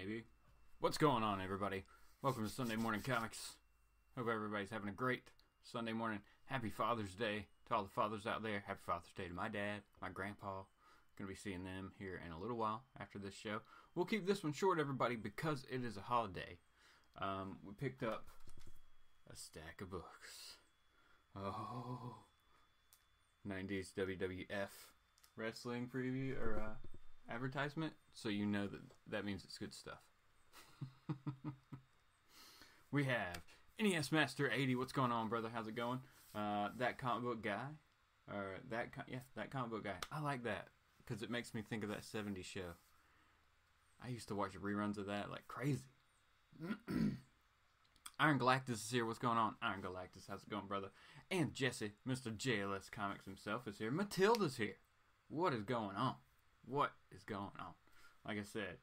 maybe. What's going on, everybody? Welcome to Sunday Morning Comics. Hope everybody's having a great Sunday morning. Happy Father's Day to all the fathers out there. Happy Father's Day to my dad, my grandpa. Gonna be seeing them here in a little while after this show. We'll keep this one short, everybody, because it is a holiday. We picked up a stack of books. Oh, 90's WWF wrestling preview or advertisement, so you know that means it's good stuff. We have NES Master 80. What's going on, brother? How's it going? That comic book guy, or that comic book guy. I like that because it makes me think of that 70s show. I used to watch reruns of that like crazy. Iron Galactus is here. What's going on, Iron Galactus? How's it going, brother? And Jesse, Mr. JLS Comics himself, is here. Matilda's here. What is going on? What is going on? Like I said,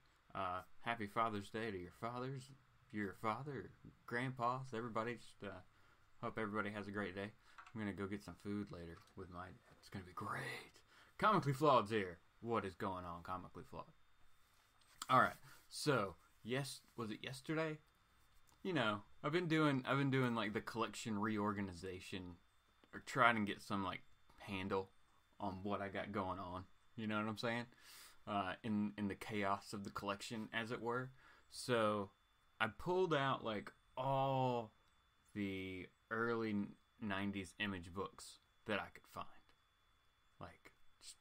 happy Father's Day to your fathers, your father, grandpas, everybody. Just hope everybody has a great day. I'm going to go get some food later with my dad. It's going to be great. Comically Flawed's here. What is going on, Comically Flawed? All right. So, was it yesterday? You know, I've been doing like the collection reorganization, or trying to get some like handle on what I got going on. You know what I'm saying? In the chaos of the collection, as it were. So I pulled out like all the early 90s image books that I could find. Like, just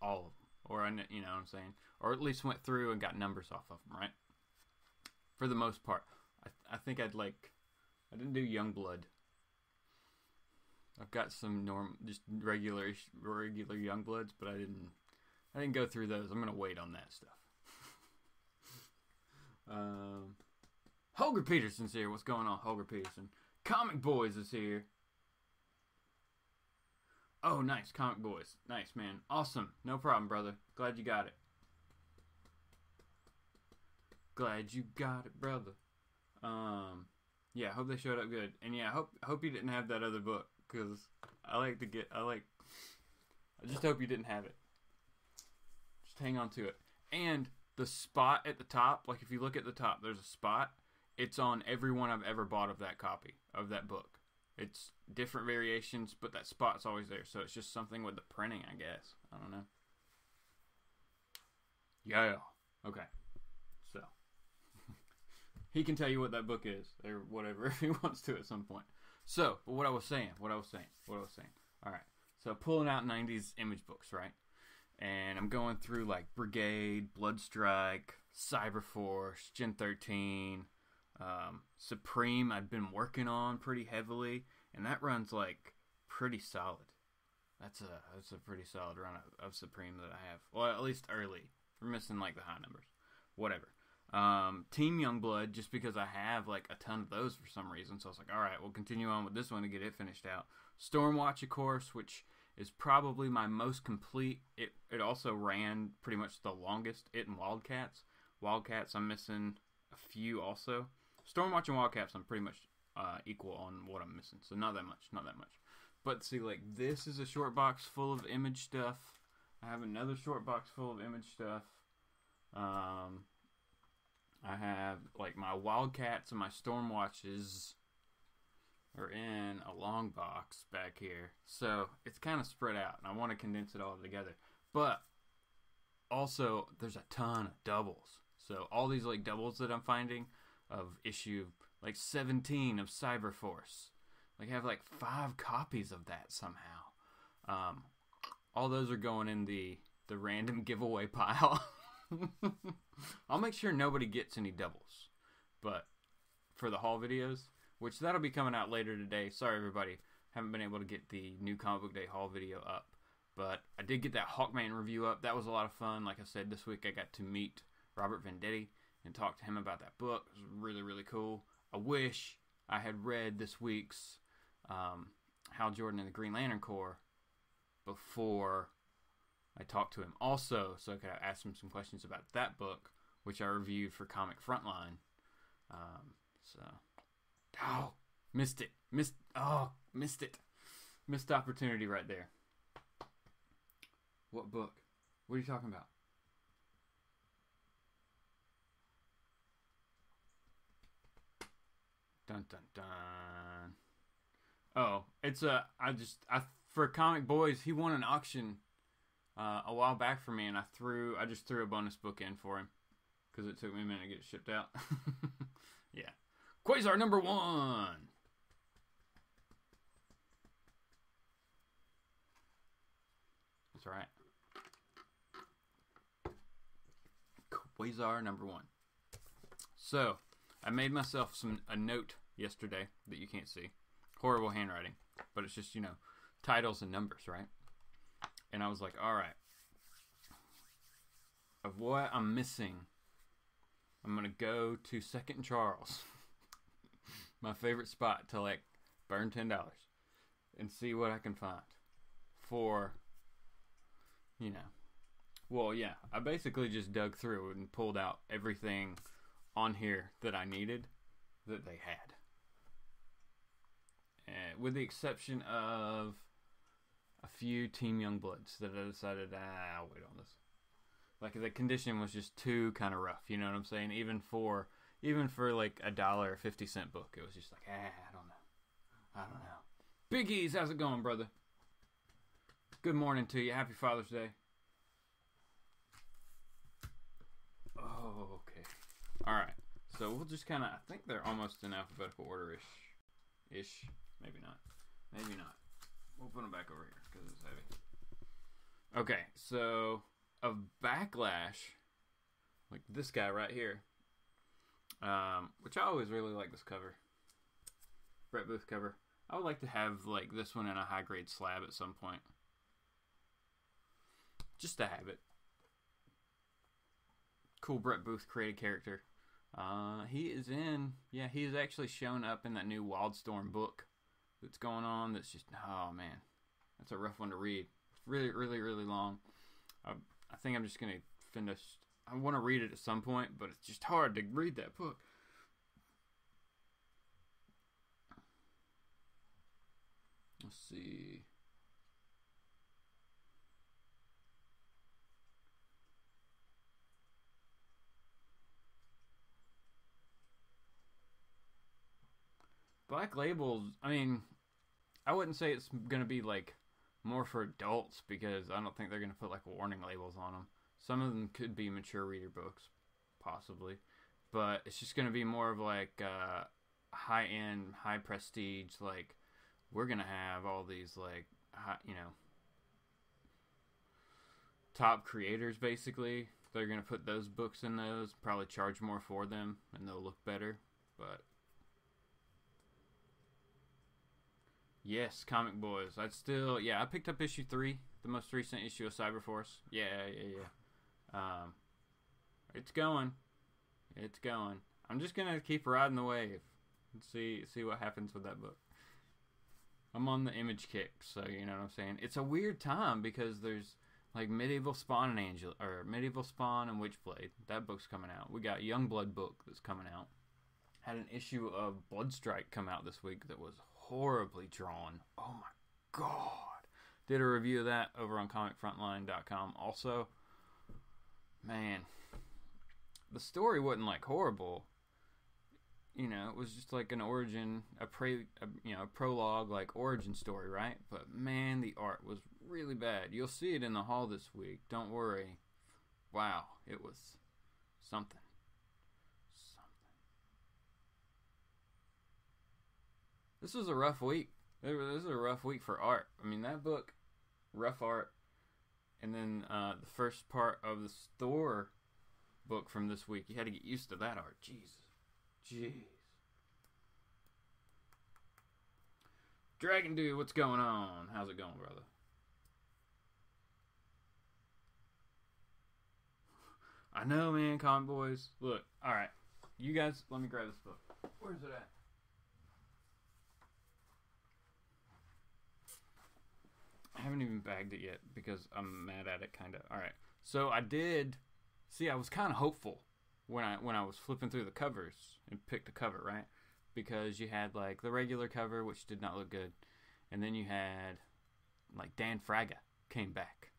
all of them. Or, you know what I'm saying? Or at least went through and got numbers off of them, right? For the most part. I think I didn't do Youngblood. I've got some just regular Youngbloods, but I didn't go through those. I'm gonna wait on that stuff. Holger Peterson's here. What's going on, Holger Peterson? Comic Boys is here. Oh, nice, Comic Boys. Nice, man. Awesome. No problem, brother. Glad you got it. Glad you got it, brother. Yeah, I hope they showed up good. And yeah, I hope you didn't have that other book, because I just hope you didn't have it. Just hang on to it. And the spot at the top, like if you look at the top, there's a spot. It's on every one I've ever bought of that copy, of that book. It's different variations, but that spot's always there. So it's just something with the printing, I guess. I don't know. Yeah. Okay. So he can tell you what that book is, or whatever, if he wants to at some point. So, but what I was saying. All right. So pulling out 90s image books, right? And I'm going through like Brigade, Bloodstrike, Cyberforce, Gen 13, Supreme. I've been working on pretty heavily, and that run's like pretty solid. That's a pretty solid run of Supreme that I have. Well, at least early. We're missing like the high numbers. Whatever. Team Youngblood, just because I have like a ton of those for some reason. So I was like, alright, we'll continue on with this one to get it finished out. Stormwatch, of course, which is probably my most complete. It also ran pretty much the longest. It and Wildcats. Wildcats, I'm missing a few also. Stormwatch and Wildcats, I'm pretty much equal on what I'm missing. So not that much. But see, like, this is a short box full of image stuff. I have another short box full of image stuff. I have, like, my Wildcats and my Stormwatches are in a long box back here. So, it's kind of spread out, and I want to condense it all together. But, also, there's a ton of doubles. So, all these, like, doubles that I'm finding of issue, like, 17 of Cyberforce. Like, I have, like, 5 copies of that somehow. All those are going in the random giveaway pile. I'll make sure nobody gets any doubles, but for the haul videos, which that'll be coming out later today. Sorry everybody, haven't been able to get the new Comic Book Day haul video up, but I did get that Hawkman review up. That was a lot of fun. Like I said, this week I got to meet Robert Venditti and talk to him about that book. It was really, really cool. I wish I had read this week's Hal Jordan and the Green Lantern Corps before I talked to him also, so I could ask him some questions about that book, which I reviewed for ComicFrontline. Missed it. Missed opportunity right there. What book? What are you talking about? Dun dun dun. Oh, it's for Comic Boys, he won an auction a while back for me, and I just threw a bonus book in for him because it took me a minute to get it shipped out. Yeah, Quasar number 1. That's right. Quasar number 1. So, I made myself a note yesterday that you can't see. Horrible handwriting, but it's just, titles and numbers, right? And I was like, all right, of what I'm missing, I'm going to go to 2nd Charles, my favorite spot, to like burn $10 and see what I can find for, well, yeah, I basically just dug through and pulled out everything on here that I needed that they had. With the exception of a few Team Youngbloods that I decided, I'll wait on this. Like, the condition was just too kind of rough, you know what I'm saying? Even for like $1.50 book, it was just like, I don't know. Big E's, how's it going, brother? Good morning to you. Happy Father's Day. Oh, okay. All right. So we'll just kind of, I think they're almost in alphabetical order-ish. Maybe not. We'll put them back over here because it's heavy. Okay, so of Backlash, like this guy right here, which I always really like this cover. Brett Booth cover. I would like to have like this one in a high-grade slab at some point. Just to have it. Cool Brett Booth created character. He is actually shown up in that new Wildstorm book that's going on. That's just, oh man, that's a rough one to read. It's really, really, really long. I think I'm just gonna finish. I want to read it at some point, but it's just hard to read that book. Let's see. Black Labels, I mean, I wouldn't say it's going to be like more for adults because I don't think they're going to put like warning labels on them. Some of them could be mature reader books, possibly. But it's just going to be more of like high-end, high prestige, like we're going to have all these like, top creators basically. They're going to put those books in those, probably charge more for them, and they'll look better. But yes, Comic Boys. I picked up issue 3, the most recent issue of Cyberforce. Yeah. It's going. I'm just gonna keep riding the wave and see what happens with that book. I'm on the Image kick, so you know what I'm saying. It's a weird time because there's like Medieval Spawn and Witchblade. That book's coming out. We got Youngblood book that's coming out. Had an issue of Bloodstrike come out this week that was horribly drawn. Oh my god. Did a review of that over on ComicFrontline.com. Also, man, the story wasn't like horrible. It was just like an origin, a prologue, like origin story, right? But man, the art was really bad. You'll see it in the haul this week. Don't worry. Wow, it was something. This was a rough week. This was a rough week for art. I mean, that book, rough art. And then the first part of the store book from this week, you had to get used to that art. Jeez. Dragon Dude, what's going on? How's it going, brother? I know, man, Comic Boys. Look, alright. You guys, let me grab this book. Where's it at? I haven't even bagged it yet because I'm mad at it, kind of. All right. So I was kind of hopeful when I was flipping through the covers and picked a cover, right? Because you had like the regular cover, which did not look good, and then you had like Dan Fraga came back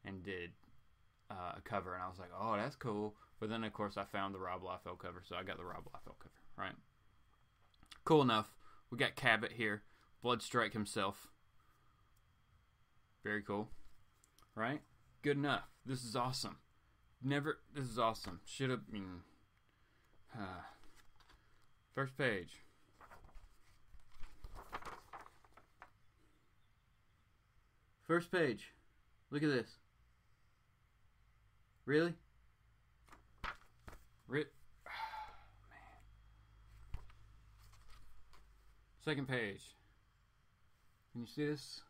and did a cover, and I was like, oh, that's cool. But then of course I found the Rob Liefeld cover, so I got the Rob Liefeld cover, right? cool enough. We got Cabot here. Bloodstrike himself. Very cool. Right? Good enough. This is awesome. This is awesome. Should have been... First page. First page. Look at this. Really? Man. Second page. Can you see this?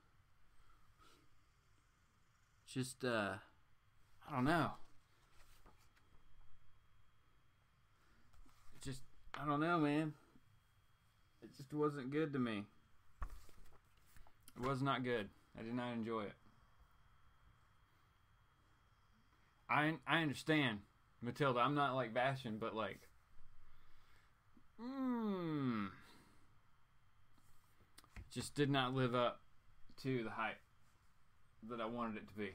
Just, I don't know. I don't know, man. It just wasn't good to me. It was not good. I did not enjoy it. I understand, Matilda. I'm not like bashing, but like, just did not live up to the hype that I wanted it to be.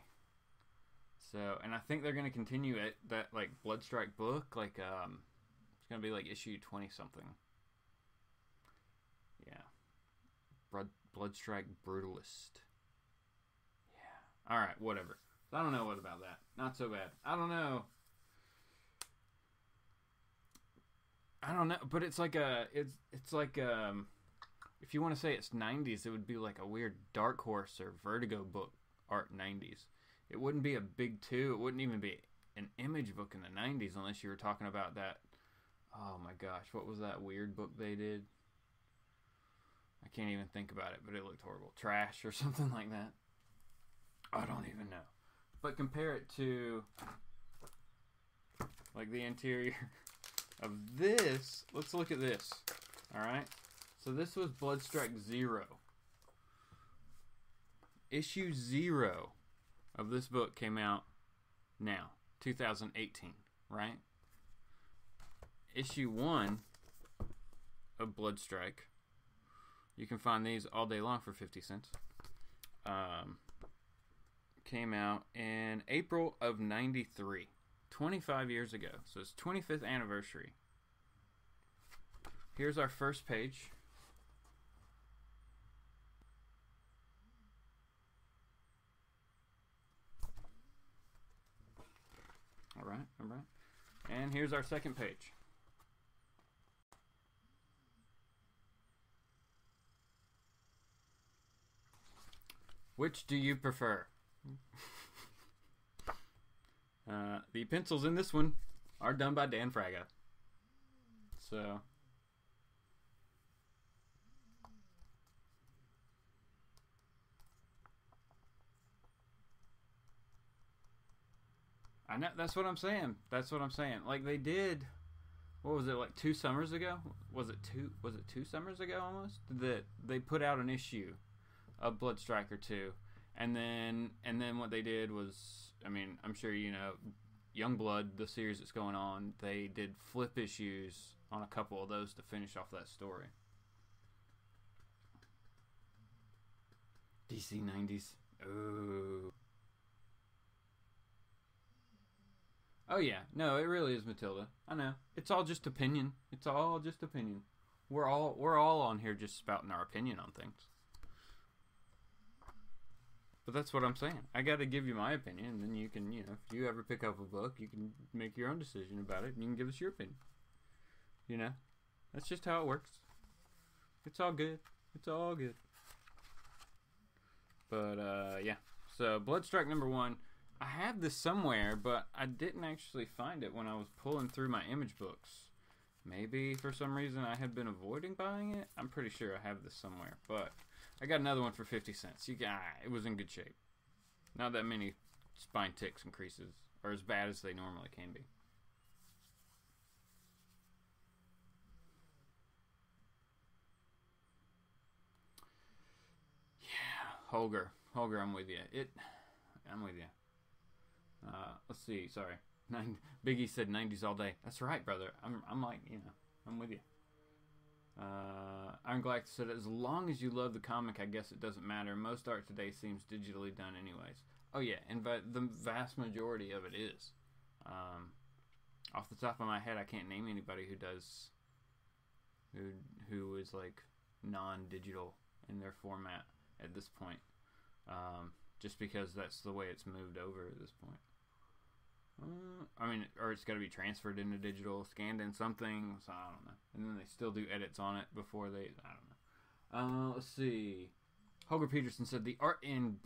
So, and I think they're gonna continue it. That like Bloodstrike book, like it's gonna be like issue 20 something. Yeah, Bloodstrike Brutalist. Yeah. All right, whatever. I don't know what about that. Not so bad. I don't know, but it's like it's like if you want to say it's 90s, it would be like a weird Dark Horse or Vertigo book art 90s. It wouldn't be a big two. It wouldn't even be an Image book in the 90s unless you were talking about that. Oh my gosh, what was that weird book they did? I can't even think about it, but it looked horrible. Trash or something like that. I don't even know. But compare it to like the interior of this. Let's look at this. Alright. So this was Bloodstrike 0. Issue 0 of this book came out now. 2018. Right? Issue 1 of Bloodstrike. You can find these all day long for 50 cents. Came out in April of 93. 25 years ago. So it's 25th anniversary. Here's our first page. Alright. And here's our second page. Which do you prefer? The pencils in this one are done by Dan Fraga. So I know, that's what I'm saying. Like they did, what was it, like 2 summers ago? Was it two summers ago almost? That they put out an issue of Bloodstriker 2. And then what they did was, I mean, I'm sure you know, Youngblood, the series that's going on, they did flip issues on a couple of those to finish off that story. DC 90s. Oh. Oh yeah, no, it really is, Matilda. I know. It's all just opinion. We're all on here just spouting our opinion on things. But that's what I'm saying. I got to give you my opinion, and then you can, you know, if you ever pick up a book, you can make your own decision about it, and you can give us your opinion. You know? That's just how it works. It's all good. But, yeah. So, Bloodstrike number 1. I have this somewhere, but I didn't actually find it when I was pulling through my Image books. Maybe for some reason I had been avoiding buying it. I'm pretty sure I have this somewhere, but I got another one for 50 cents. It was in good shape. Not that many spine ticks and creases, or as bad as they normally can be. Yeah, Holger, I'm with you. I'm with you. Let's see. Sorry, Biggie said 90s all day. That's right, brother. I'm like, you know, I'm with you. Iron Galactus said, as long as you love the comic, I guess it doesn't matter. Most art today seems digitally done anyways. Oh yeah, and but the vast majority of it is. Off the top of my head, I can't name anybody who who is like non-digital in their format at this point, just because that's the way it's moved over at this point. I mean, or it's got to be transferred into digital, scanned in something, so I don't know. And then they still do edits on it before they, I don't know. Let's see. Holger Peterson said the art in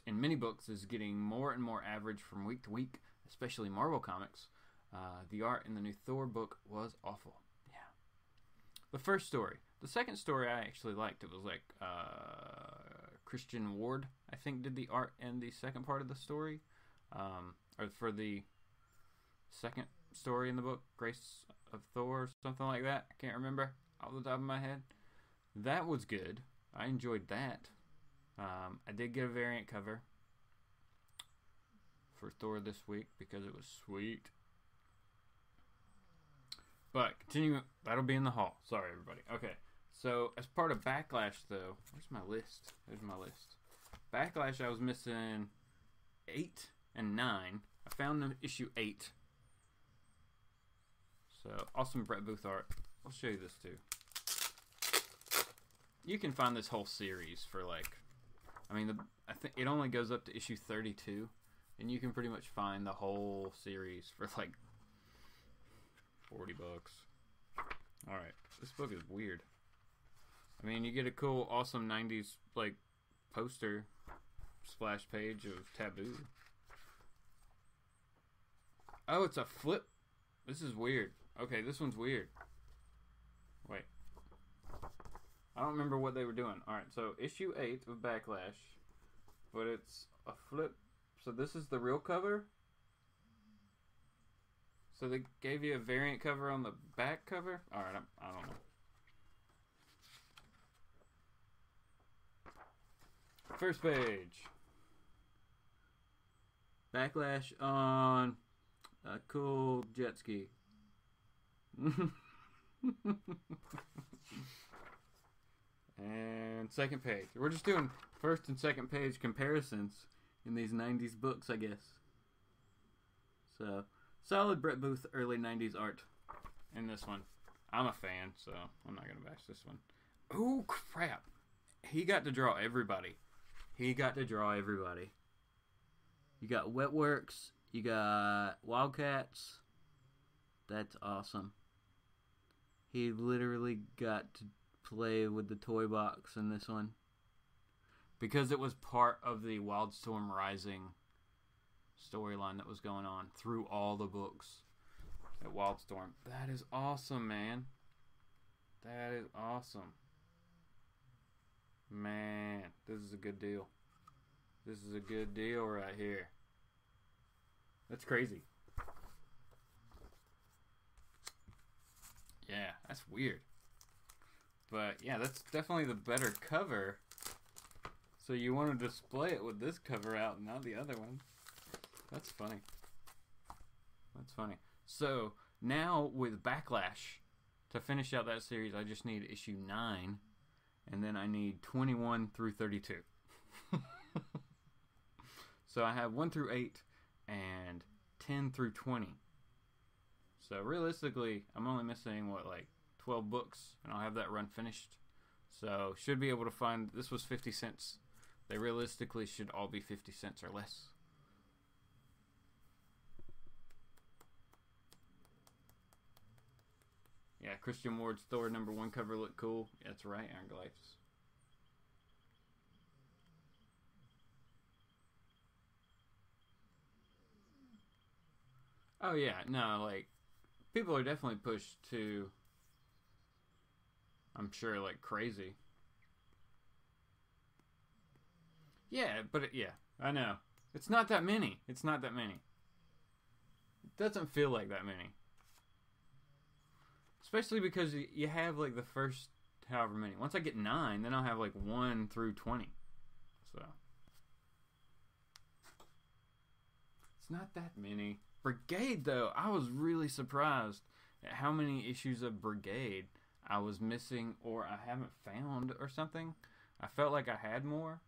many books is getting more and more average from week to week, especially Marvel Comics. The art in the new Thor book was awful. Yeah. The first story. The second story I actually liked. It was like Christian Ward, I think, did the art in the second part of the story. Or for the second story in the book, Grace of Thor, or something like that. I can't remember off the top of my head. That was good. I enjoyed that. I did get a variant cover for Thor this week because it was sweet. But continue. That'll be in the haul. Sorry, everybody. Okay. So as part of Backlash, though, where's my list? There's my list. Backlash, I was missing 8 and 9. I found them issue 8. So awesome Brett Booth art. I'll show you this too. You can find this whole series for like, I mean, I think it only goes up to issue 32, and you can pretty much find the whole series for like $40. All right, this book is weird. I mean, you get a cool, awesome 90s like poster splash page of Taboo. Oh, it's a flip. This is weird. Okay, this one's weird. Wait. I don't remember what they were doing. Alright, so issue 8 of Backlash. But it's a flip. So this is the real cover. So they gave you a variant cover on the back cover? Alright, I don't know. First page. Backlash on a cool jet ski. And second page. We're just doing first and second page comparisons in these 90s books, I guess. So, solid Brett Booth early 90s art in this one. I'm a fan, so I'm not going to bash this one. Oh, crap. He got to draw everybody. You got Wetworks. You got Wildcats. That's awesome. He literally got to play with the toy box in this one. Because it was part of the Wildstorm Rising storyline that was going on through all the books at Wildstorm. That is awesome, man. That is awesome. Man, this is a good deal. This is a good deal right here. That's crazy. Yeah, that's weird. But yeah, that's definitely the better cover. So you want to display it with this cover out and not the other one. That's funny. That's funny. So now with Backlash, to finish out that series, I just need issue 9. And then I need 21 through 32. So I have 1 through 8 and 10 through 20. So realistically, I'm only missing, what, like 12 books, and I'll have that run finished. So should be able to find, this was 50 cents. They realistically should all be 50 cents or less. Yeah, Christian Ward's Thor #1 cover looked cool. Yeah, that's right, Iron Glyphs. Oh yeah, no, like, people are definitely pushed to, I'm sure, like, crazy. Yeah, but, yeah, I know. It's not that many. It's not that many. It doesn't feel like that many. Especially because you have, like, the first however many. Once I get 9, then I'll have, like, 1 through 20. So. It's not that many. Brigade, though, I was really surprised at how many issues of Brigade I was missing or I haven't found or something. I felt like I had more,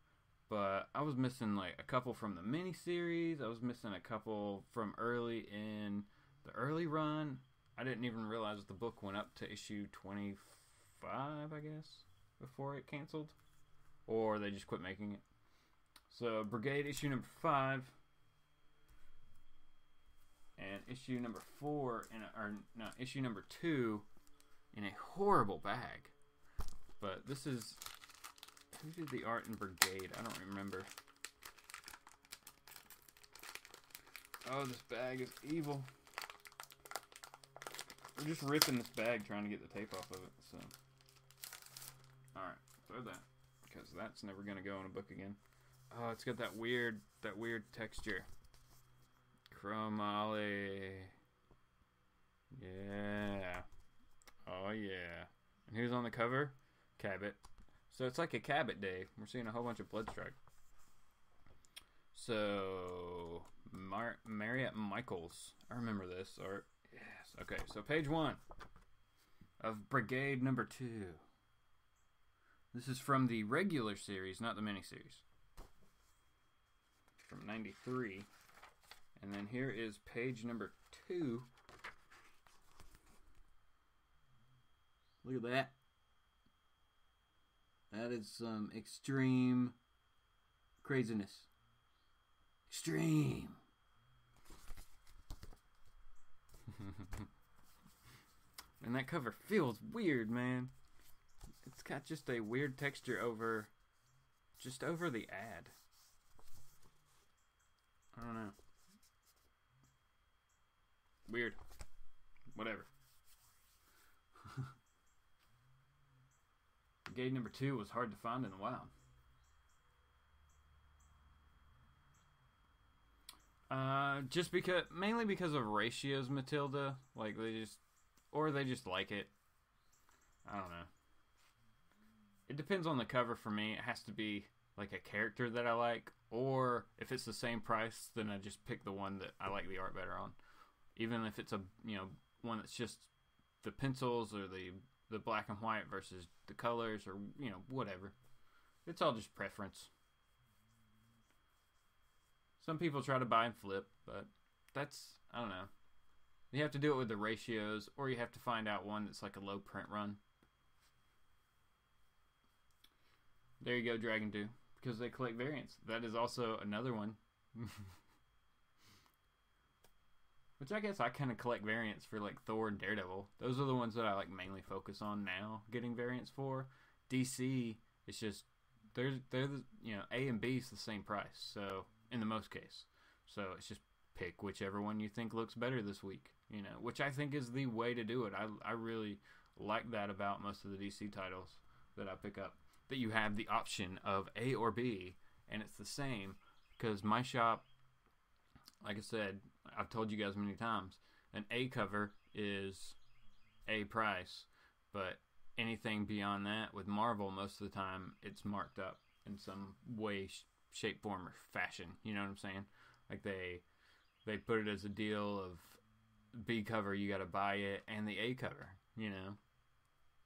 but I was missing like a couple from the miniseries. I was missing a couple from early in the early run. I didn't even realize the book went up to issue 24 5, I guess, before it canceled. Or they just quit making it. So, Brigade issue number 5. And issue number 4, issue number 2 in a horrible bag. But this is... Who did the art in Brigade? I don't remember. Oh, this bag is evil. We're just ripping this bag trying to get the tape off of it, so. Alright, throw that. Because that's never going to go in a book again. Oh, it's got that weird texture. Chromoly. Yeah. Oh, yeah. And who's on the cover? Cabot. So it's like a Cabot day. We're seeing a whole bunch of Bloodstrike. So, Marriott Michaels. I remember this art. Yes. Okay, so page 1 of Brigade number 2. This is from the regular series, not the miniseries. From 93. And then here is page number 2. Look at that. That is some extreme craziness. Extreme. And that cover feels weird, man. It's got just a weird texture over the ad. I don't know. Weird. Whatever. Brigade number 2 was hard to find in the wild. Mainly because of ratios, Matilda. Like they just like it. I don't know. It depends on the cover for me. It has to be like a character that I like, or if it's the same price, then I just pick the one that I like the art better on. Even if it's a one that's just the pencils or the black and white versus the colors or whatever. It's all just preference. Some people try to buy and flip, but I don't know. You have to do it with the ratios, or you have to find out one that's like a low print run. There you go, Dragon 2. Because they collect variants. That is also another one. Which I guess I kind of collect variants for like Thor and Daredevil. Those are the ones that I like mainly focus on now, getting variants for. DC, it's just they're the, A and B is the same price. So in the most case, so it's just pick whichever one you think looks better this week. Which I think is the way to do it. I really like that about most of the DC titles that I pick up. That you have the option of A or B, and it's the same. Because my shop, like I said, I've told you guys many times, an A cover is A price, but anything beyond that with Marvel, most of the time, it's marked up in some way, shape, form, or fashion. You know what I'm saying? Like they put it as a deal of B cover, you got to buy it, and the A cover,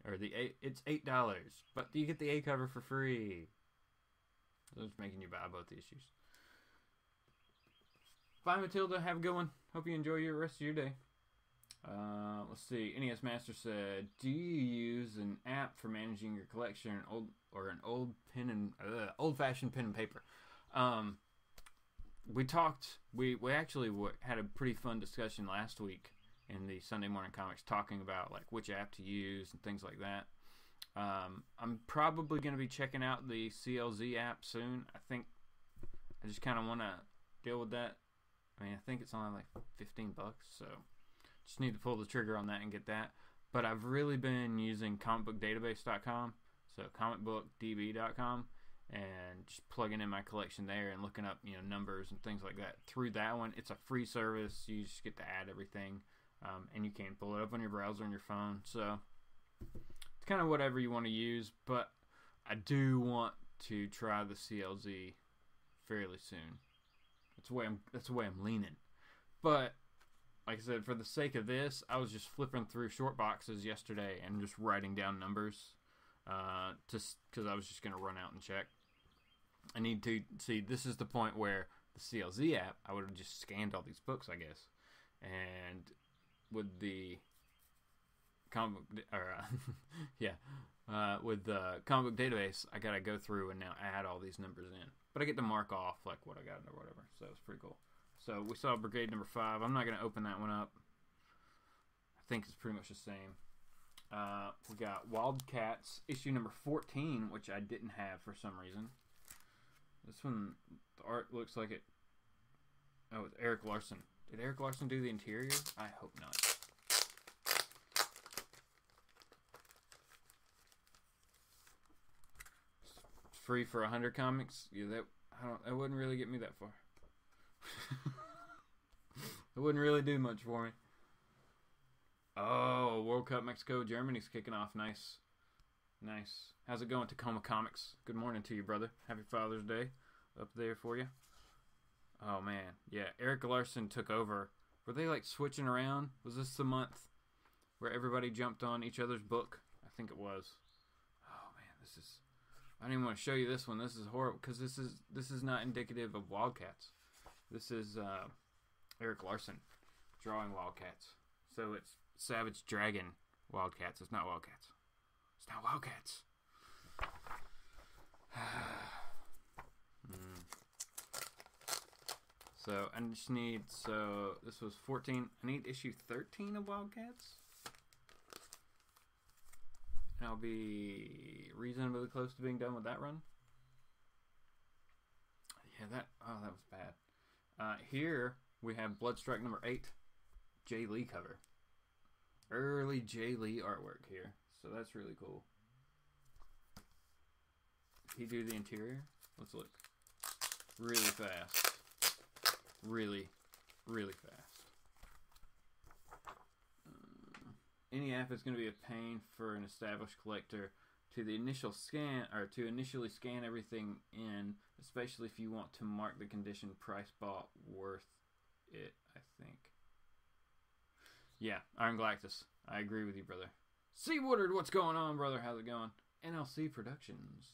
or it's $8, but you get the A cover for free. So it's making you buy both the issues. Bye, Matilda. Have a good one. Hope you enjoy your rest of your day. Let's see. NES Master said, "Do you use an app for managing your collection, an old-fashioned pen and paper?" We talked. We actually had a pretty fun discussion last week in the Sunday Morning Comics, talking about like which app to use and things like that. I'm probably going to be checking out the CLZ app soon. I think I just kind of want to deal with that. I mean, I think it's only like $15, so just need to pull the trigger on that and get that. But I've really been using comicbookdatabase.com, so comicbookdb.com, and just plugging in my collection there and looking up, numbers and things like that through that one. It's a free service. You just get to add everything, and you can pull it up on your browser on your phone. So it's kind of whatever you want to use, but I do want to try the CLZ fairly soon. That's the way I'm leaning. But like I said, for the sake of this, I was just flipping through short boxes yesterday and just writing down numbers, just because I was just going to run out and check. I need to see. This is the point where the CLZ app, I would have just scanned all these books, I guess, and with the with the comic book database, I gotta go through and now add all these numbers in. But I get to mark off like what I got or whatever, so it's pretty cool. So we saw Brigade number 5. I'm not gonna open that one up. I think it's pretty much the same. We got Wildcats issue number 14, which I didn't have for some reason. This one, the art looks like it. Oh, it's Eric Larson. Did Eric Larson do the interior? I hope not. Free for 100 comics. Yeah, that wouldn't really get me that far. It wouldn't really do much for me. Oh, World Cup Mexico Germany's kicking off. Nice. Nice. How's it going, Tacoma Comics? Good morning to you, brother. Happy Father's Day up there for you. Oh, man. Yeah, Eric Larson took over. Were they, like, switching around? Was this the month where everybody jumped on each other's book? I think it was. Oh, man, this is... I don't even want to show you this one. This is horrible, because this is not indicative of Wildcats. This is Eric Larson drawing Wildcats. So it's Savage Dragon Wildcats. It's not Wildcats. It's not Wildcats. So I just need, so this was 14. I need issue 13 of Wildcats. And I'll be reasonably close to being done with that run. Yeah, that was bad. Here we have Bloodstrike number 8. Jay Lee cover. Early Jay Lee artwork here. So that's really cool. Did he do the interior? Let's look. Really fast. Really, really fast. Any app is going to be a pain for an established collector to initially scan everything in, especially if you want to mark the condition price bought worth it, I think. Yeah, Iron Galactus. I agree with you, brother. C. Woodard, what's going on, brother? How's it going? NLC Productions.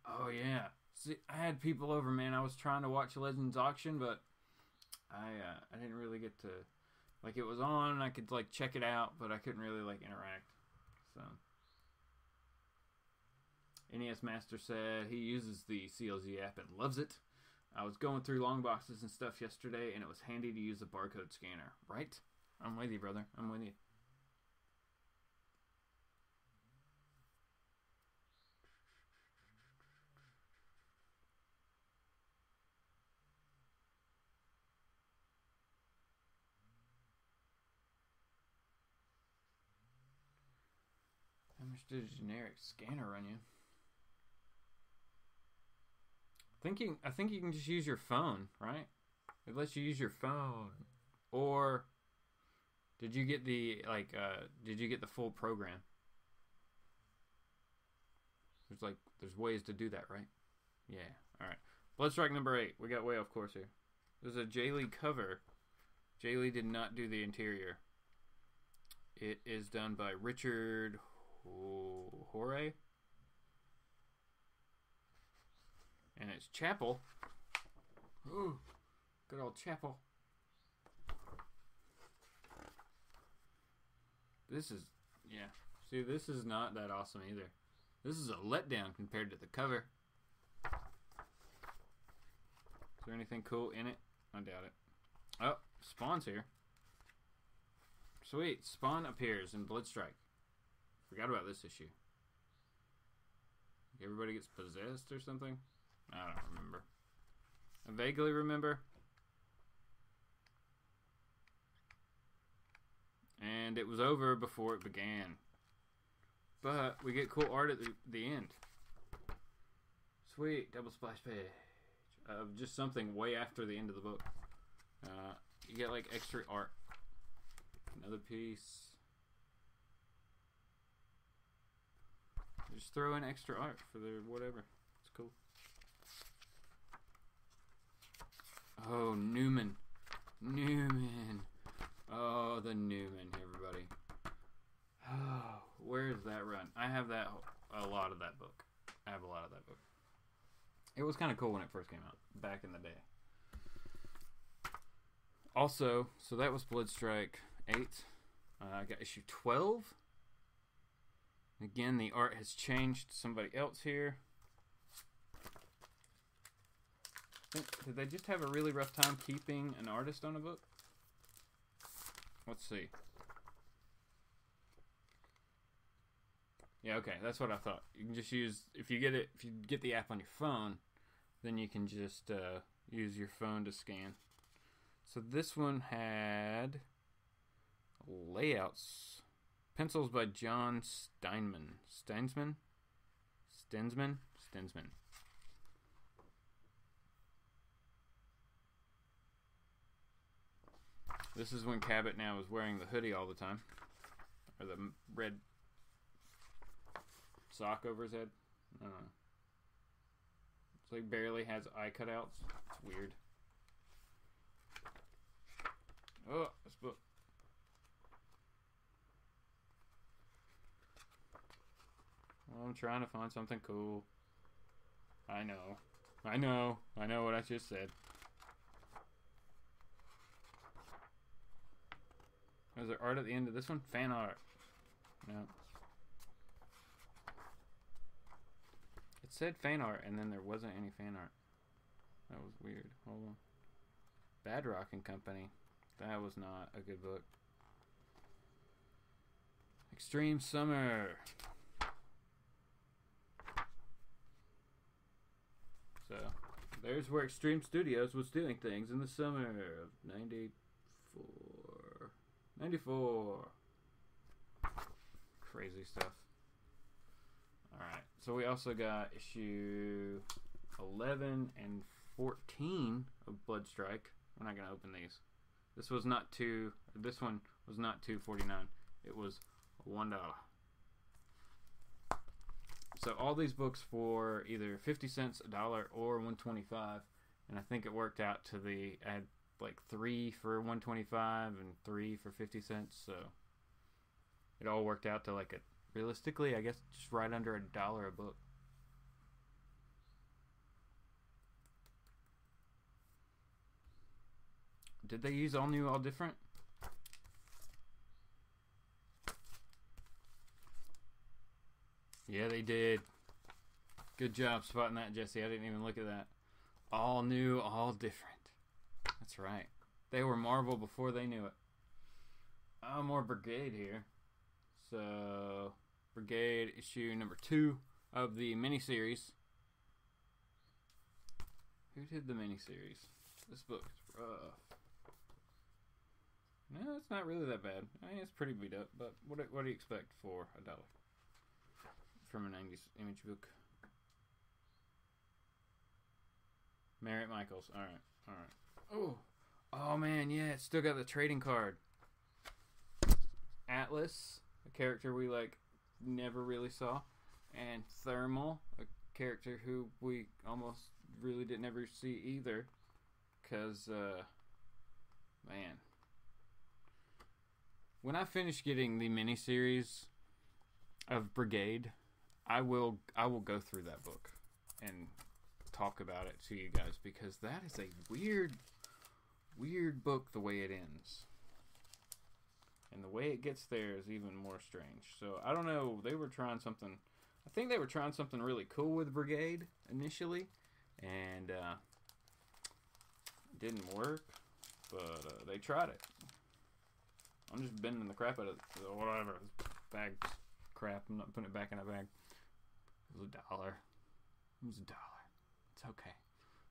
Oh, yeah. See, I had people over, man. I was trying to watch Legends Auction, but I didn't really get to... Like, it was on, and I could, like, check it out, but I couldn't really, like, interact. So... NES Master said he uses the CLZ app and loves it. I was going through long boxes and stuff yesterday, and it was handy to use a barcode scanner. Right? I'm with you, brother. I'm with you. How much did a generic scanner run you? I think you can just use your phone, right? It lets you use your phone. Or did you get the full program? There's ways to do that, right? Yeah. All right. Bloodstrike number 8. We got way off course here. There's a Jay Lee cover. Jay Lee did not do the interior. It is done by Richard Horay. And it's Chapel. Ooh, good old Chapel. This is, yeah. See, this is not that awesome either. This is a letdown compared to the cover. Is there anything cool in it? I doubt it. Oh, Spawn's here. Sweet. Spawn appears in Bloodstrike. Forgot about this issue. Everybody gets possessed or something? I don't remember. I vaguely remember. And it was over before it began. But we get cool art at the end. Sweet. Double splash page. Of just something way after the end of the book. You get like extra art. Another piece. Just throw in extra art for the whatever. It's cool. Oh, Newman. Newman. Oh, the Newman, everybody. Oh, where's that run? I have a lot of that book. I have a lot of that book. It was kind of cool when it first came out, back in the day. Also, so that was Bloodstrike 8. I got issue 12. Again, the art has changed to somebody else here. Did they just have a really rough time keeping an artist on a book? Let's see. Yeah, okay, that's what I thought. You can just use, if you get the app on your phone, then you can just use your phone to scan. So this one had layouts, pencils by John Stensman. This is when Cabot now is wearing the hoodie all the time, or the red sock over his head. I don't know. So he barely has eye cutouts. It's weird. Oh, this book. Well, I'm trying to find something cool. I know what I just said. Is there art at the end of this one? Fan art. No. It said fan art, and then there wasn't any fan art. That was weird. Hold on. Bad Rock and Company. That was not a good book. Extreme Summer. So, there's where Extreme Studios was doing things in the summer of 94. Crazy stuff. Alright, so we also got issue 11 and 14 of Bloodstrike. We're not going to open these. This one was not $2.49. It was $1. So all these books for either 50 cents, $1, or $1.25, and I think it worked out to I had like 3 for $1.25 and 3 for 50 cents, so it all worked out to like realistically, I guess, just right under $1 a book. Did they use All New, All Different? Yeah, they did. Good job spotting that, Jesse. I didn't even look at that. All New, All Different. That's right. They were Marvel before they knew it. Oh, more Brigade here. So, Brigade issue number 2 of the miniseries. Who did the miniseries? This book is rough. No, it's not really that bad. I mean, it's pretty beat up, but what do you expect for $1 from a 90s image book? Merritt Michaels. All right. Oh man, yeah, it's still got the trading card. Atlas, a character we never really saw, and Thermal, a character who we almost really didn't ever see either, because man, when I finish getting the miniseries of Brigade, I will go through that book and talk about it to you guys, because that is a weird book the way it ends. And the way it gets there is even more strange. So, I don't know. They were trying something. I think they were trying something really cool with Brigade initially. And it didn't work. But they tried it. I'm just bending the crap out of it. Whatever. This bag's crap. I'm not putting it back in a bag. It was $1. It was $1. It's okay.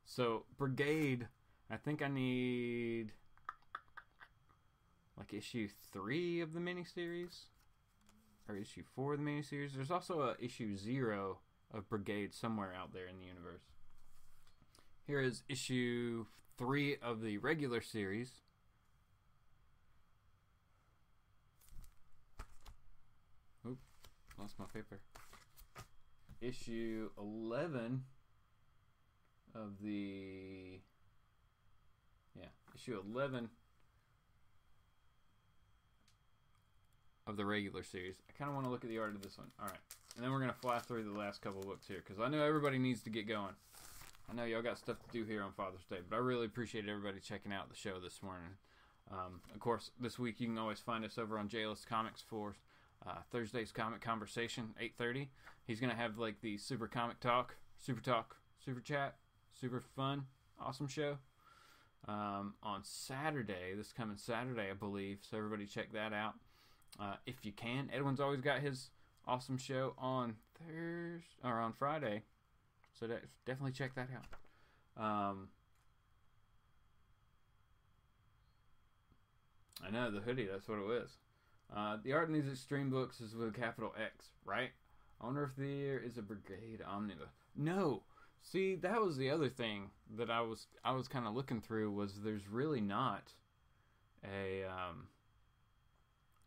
So, Brigade, I think I need like issue 3 of the miniseries, or issue 4 of the miniseries. There's also a issue 0 of Brigade somewhere out there in the universe. Here is issue 3 of the regular series. Oop, lost my paper. Issue 11 of the issue 11 of the regular series. I kind of want to look at the art of this one. Alright. And then we're going to fly through the last couple of books here, because I know everybody needs to get going. I know y'all got stuff to do here on Father's Day, but I really appreciate everybody checking out the show this morning. Of course, this week you can always find us over on JList Comics for Thursday's Comic Conversation, 8:30. He's going to have like the Super Comic Talk, Super Chat, super fun, awesome show. On Saturday, this coming Saturday, I believe. So everybody check that out if you can. Edwin's always got his awesome show on Thursday or on Friday, so definitely check that out. I know the hoodie. That's what it was. The art in these extreme books is with a capital X, right? I wonder if there is a Brigade omnibus. No. See, that was the other thing that I was kind of looking through, was there's really not a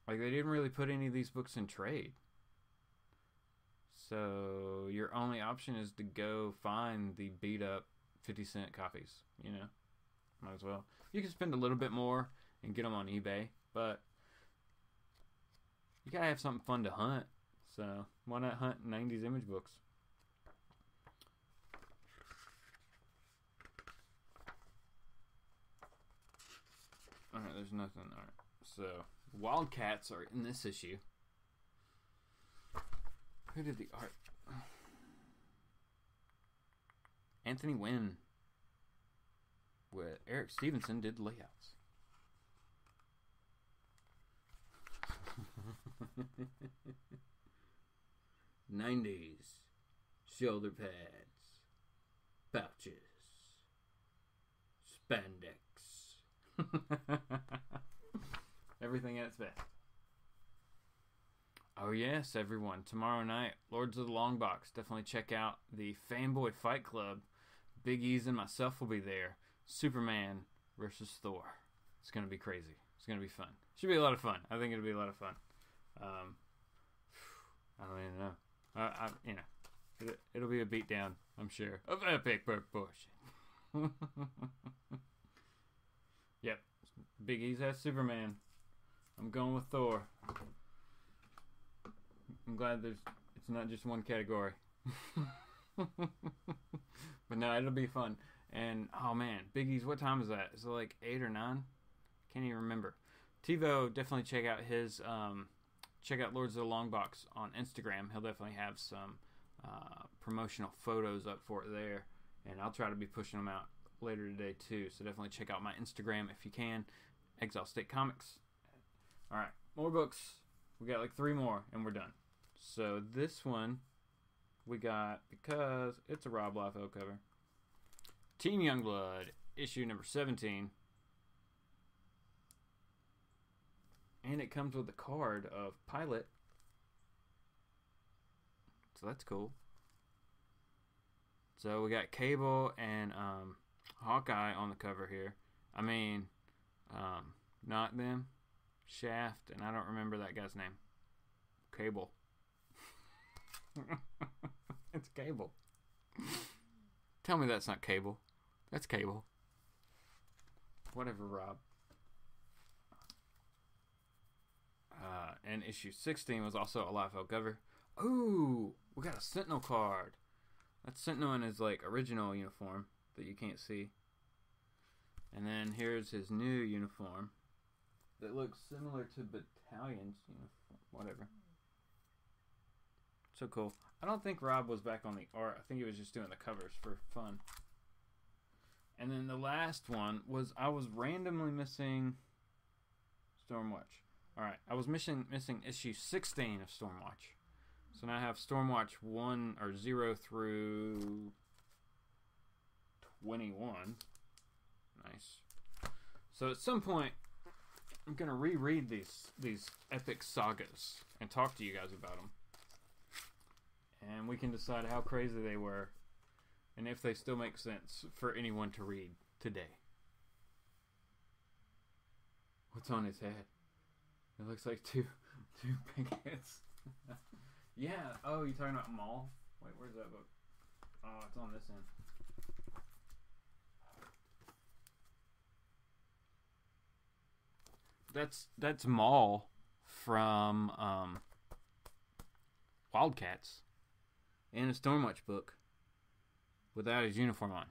like they didn't really put any of these books in trade. So your only option is to go find the beat up 50-cent copies, you know. Might as well. You can spend a little bit more and get them on eBay, but you gotta have something fun to hunt. So why not hunt 90s image books? Alright, there's nothing. Alright, so Wildcats are in this issue. Who did the art? Anthony Wynn. With Eric Stevenson did layouts. '90s shoulder pads, pouches, spandex. Everything at its best. Oh yes, everyone. Tomorrow night, Lords of the Long Box. Definitely check out the Fanboy Fight Club. Big E's and myself will be there. Superman versus Thor. It's going to be crazy. It's going to be fun. Should be a lot of fun. I think it'll be a lot of fun. I don't even know. It'll be a beatdown, I'm sure, of epic proportion. Yep. Big E's has Superman. I'm going with Thor. I'm glad it's not just one category. But no, it'll be fun. And oh man, Big E's, what time is that? Is it like 8 or 9? Can't even remember. TiVo, definitely check out his check out Lords of the Long Box on Instagram. He'll definitely have some promotional photos up for it there, and I'll try to be pushing them out later today too. So definitely check out my Instagram if you can. Exile State Comics. All right, more books. We got like 3 more, and we're done. So this one we got, because it's a Rob Liefeld cover, Team Youngblood, issue number 17. And it comes with a card of Pilot. So that's cool. So we got Cable and Hawkeye on the cover here. I mean, not them. Shaft, and I don't remember that guy's name. Cable. It's Cable. Tell me that's not Cable. That's Cable. Whatever, Rob. And issue 16 was also a Liefeld cover. Ooh, we got a Sentinel card. That's Sentinel in his like original uniform that you can't see. And then here's his new uniform that looks similar to Battalion's uniform. Whatever. So cool. I don't think Rob was back on the art. I think he was just doing the covers for fun. And then the last one was, I was randomly missing Stormwatch. Alright, I was missing issue 16 of Stormwatch. So now I have Stormwatch 1 or 0 through 21. Nice. So at some point, I'm going to reread these epic sagas and talk to you guys about them. And we can decide how crazy they were and if they still make sense for anyone to read today. What's on his head? It looks like two big heads. Yeah. Oh, you talking about Maul? Wait, where's that book? Oh, it's on this end. That's Maul from Wildcats in a Stormwatch book without his uniform on.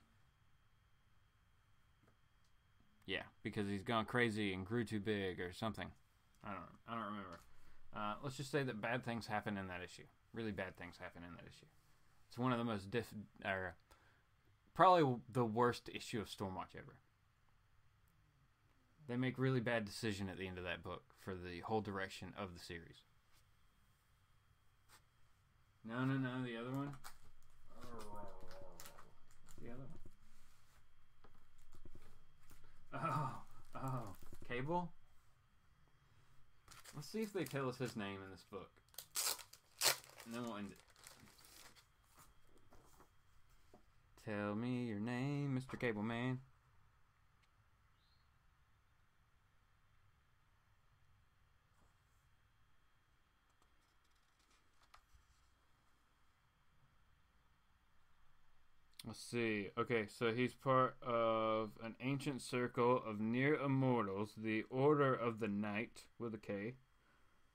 Yeah, because he's gone crazy and grew too big or something. I don't remember. Let's just say that bad things happen in that issue. Really bad things happen in that issue. It's one of the most probably the worst issue of Stormwatch ever. They make really bad decision at the end of that book for the whole direction of the series. No, the other one. The other one. Oh, Cable? Let's see if they tell us his name in this book. And then we'll end it. Tell me your name, Mr. Cable Man. Let's see. Okay, so he's part of an ancient circle of near immortals, the Order of the Night, with a K,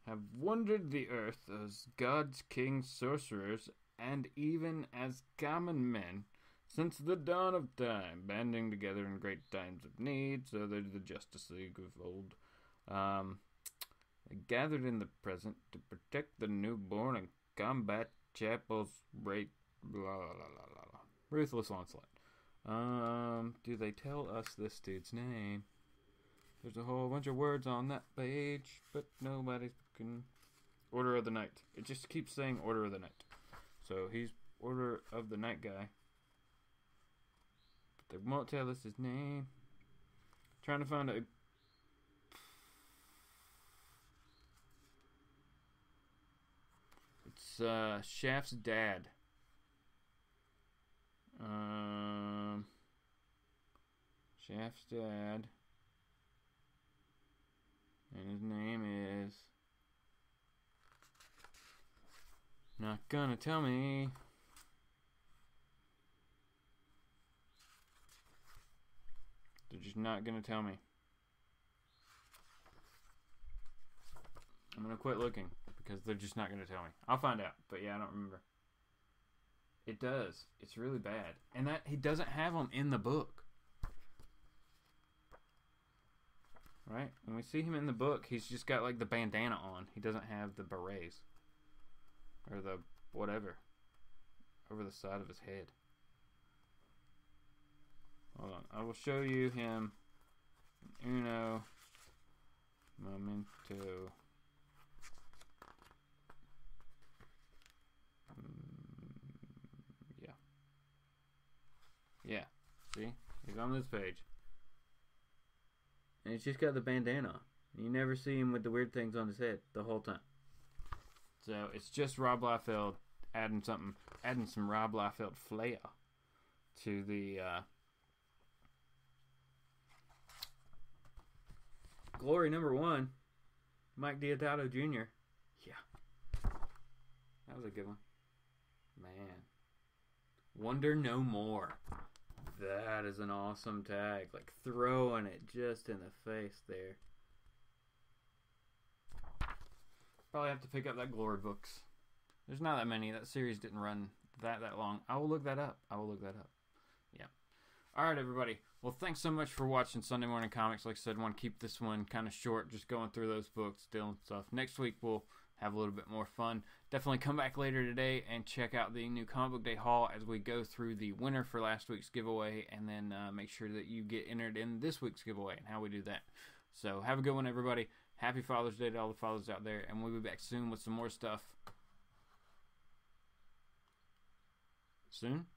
have wandered the earth as gods, kings, sorcerers, and even as common men since the dawn of time, banding together in great times of need, so they're the Justice League of old. They gathered in the present to protect the newborn and combat Chapel's rape. Blah, blah, blah, blah, blah. Ruthless Onslaught. Do they tell us this dude's name? There's a whole bunch of words on that page, but nobody's fucking... Order of the Night. It just keeps saying Order of the Night. So he's Order of the Night guy. But they won't tell us his name. Trying to find a... It's Shaft's dad. Shaft's dad, and his name is not gonna tell me. They're just not gonna tell me. I'm gonna quit looking because they're just not gonna tell me. I'll find out, but yeah, I don't remember. It does. It's really bad. And that he doesn't have them in the book. Right? When we see him in the book, he's just got like the bandana on. He doesn't have the berets. Or the whatever. Over the side of his head. Hold on. I will show you him. Uno momento. Yeah, see? He's on this page. And he's just got the bandana on. You never see him with the weird things on his head the whole time. So it's just Rob Liefeld adding some Rob Liefeld flair to the Glory #1, Mike Deodato Jr. Yeah. That was a good one. Man. Wonder No More. That is an awesome tag. Like throwing it just in the face there. Probably have to pick up that Glory books. There's not that many. That series didn't run that long. I will look that up. Yeah. Alright, everybody. Well, thanks so much for watching Sunday Morning Comics. Like I said, I want to keep this one kind of short, just going through those books, still and stuff. Next week, we'll have a little bit more fun. Definitely come back later today and check out the new Comic Book Day haul as we go through the winner for last week's giveaway, and then make sure that you get entered in this week's giveaway and how we do that. So have a good one, everybody. Happy Father's Day to all the fathers out there, and we'll be back soon with some more stuff. Soon?